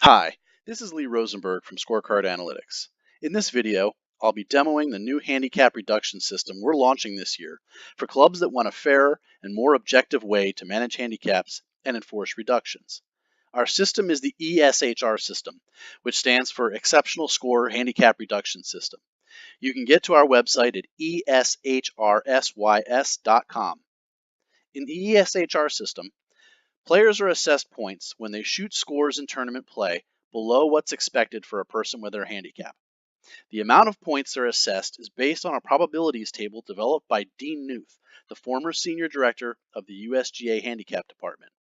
Hi, this is Lee Rosenberg from Scorecard Analytics. In this video, I'll be demoing the new handicap reduction system we're launching this year for clubs that want a fairer and more objective way to manage handicaps and enforce reductions. Our system is the ESHR system, which stands for Exceptional Score Handicap Reduction System. You can get to our website at ESHRSYS.com. In the ESHR system, players are assessed points when they shoot scores in tournament play below what's expected for a person with their handicap. The amount of points they're assessed is based on a probabilities table developed by Dean Knuth, the former senior director of the USGA Handicap Department.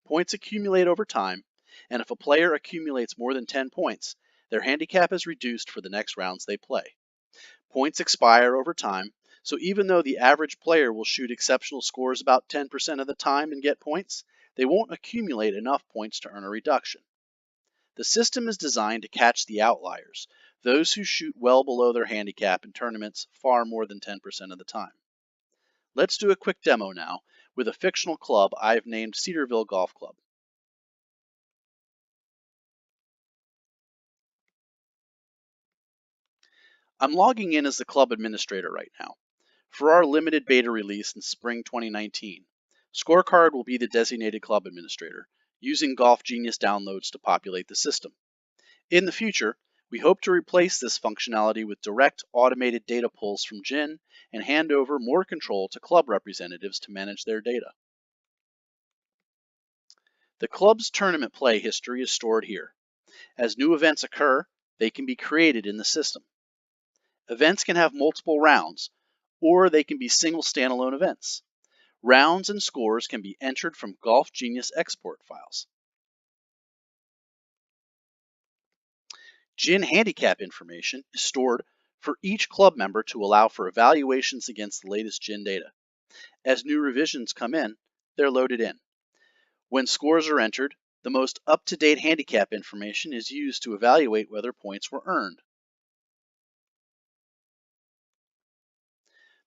Points accumulate over time, and if a player accumulates more than 10 points, their handicap is reduced for the next rounds they play. Points expire over time, so even though the average player will shoot exceptional scores about 10% of the time and get points, they won't accumulate enough points to earn a reduction. The system is designed to catch the outliers, those who shoot well below their handicap in tournaments far more than 10% of the time. Let's do a quick demo now with a fictional club I've named Cedarville Golf Club. I'm logging in as the club administrator right now. For our limited beta release in spring 2019, Scorecard will be the designated club administrator, using Golf Genius downloads to populate the system. In the future, we hope to replace this functionality with direct automated data pulls from GHIN and hand over more control to club representatives to manage their data. The club's tournament play history is stored here. As new events occur, they can be created in the system. Events can have multiple rounds, or they can be single standalone events. Rounds and scores can be entered from Golf Genius export files. GHIN handicap information is stored for each club member to allow for evaluations against the latest GHIN data. As new revisions come in, they're loaded in. When scores are entered, the most up-to-date handicap information is used to evaluate whether points were earned.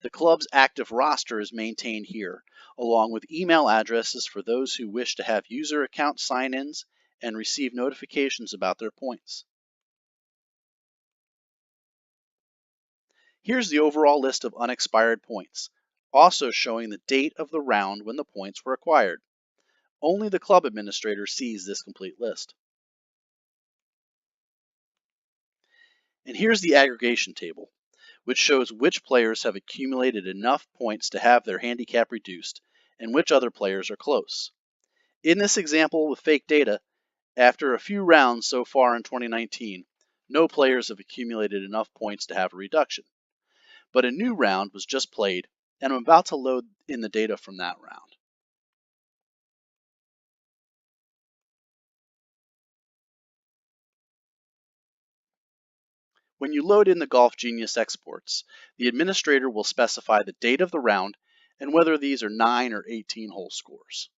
The club's active roster is maintained here, along with email addresses for those who wish to have user account sign-ins and receive notifications about their points. Here's the overall list of unexpired points, also showing the date of the round when the points were acquired. Only the club administrator sees this complete list. And here's the aggregation table, which shows which players have accumulated enough points to have their handicap reduced and which other players are close. In this example with fake data, after a few rounds so far in 2019, no players have accumulated enough points to have a reduction. But a new round was just played, and I'm about to load in the data from that round. When you load in the Golf Genius exports, the administrator will specify the date of the round and whether these are 9 or 18 hole scores.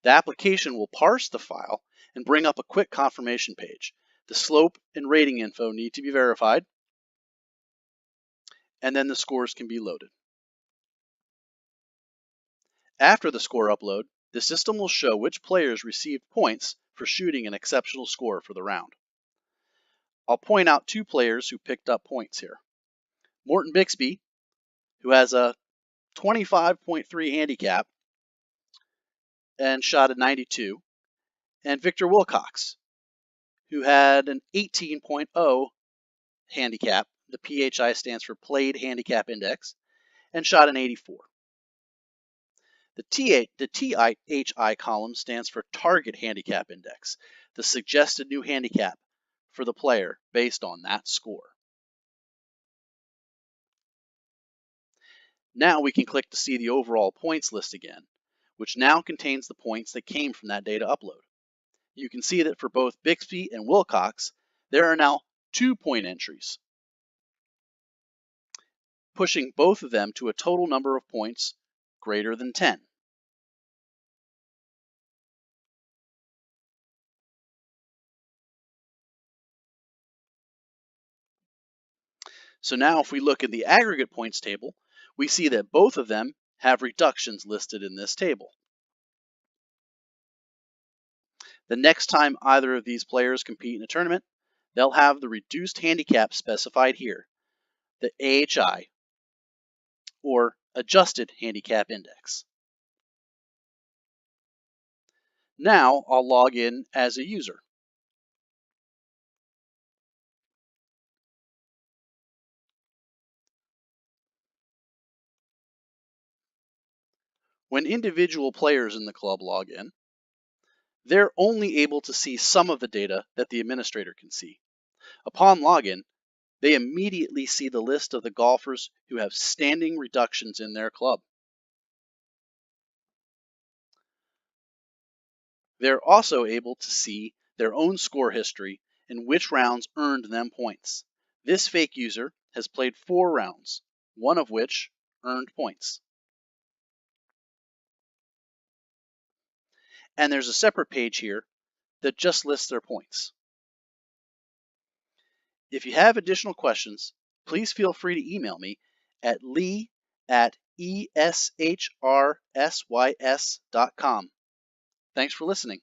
The application will parse the file and bring up a quick confirmation page. The slope and rating info need to be verified, and then the scores can be loaded. After the score upload, the system will show which players received points for shooting an exceptional score for the round. I'll point out two players who picked up points here. Morton Bixby, who has a 25.3 handicap and shot a 92, and Victor Wilcox, who had an 18.0 handicap, the PHI stands for Played Handicap Index, and shot an 84. The THI column stands for Target Handicap Index, the suggested new handicap for the player based on that score. Now we can click to see the overall points list again, which now contains the points that came from that data upload. You can see that for both Bixby and Wilcox, there are now 2-point entries, pushing both of them to a total number of points greater than 10. So now if we look at the aggregate points table, we see that both of them have reductions listed in this table. The next time either of these players compete in a tournament, they'll have the reduced handicap specified here, the AHI, or Adjusted Handicap Index. Now I'll log in as a user. When individual players in the club log in, they're only able to see some of the data that the administrator can see. Upon login, they immediately see the list of the golfers who have standing reductions in their club. They're also able to see their own score history and which rounds earned them points. This fake user has played 4 rounds, one of which earned points. And there's a separate page here that just lists their points. If you have additional questions, please feel free to email me at lee@ESHRSYS.com. Thanks for listening.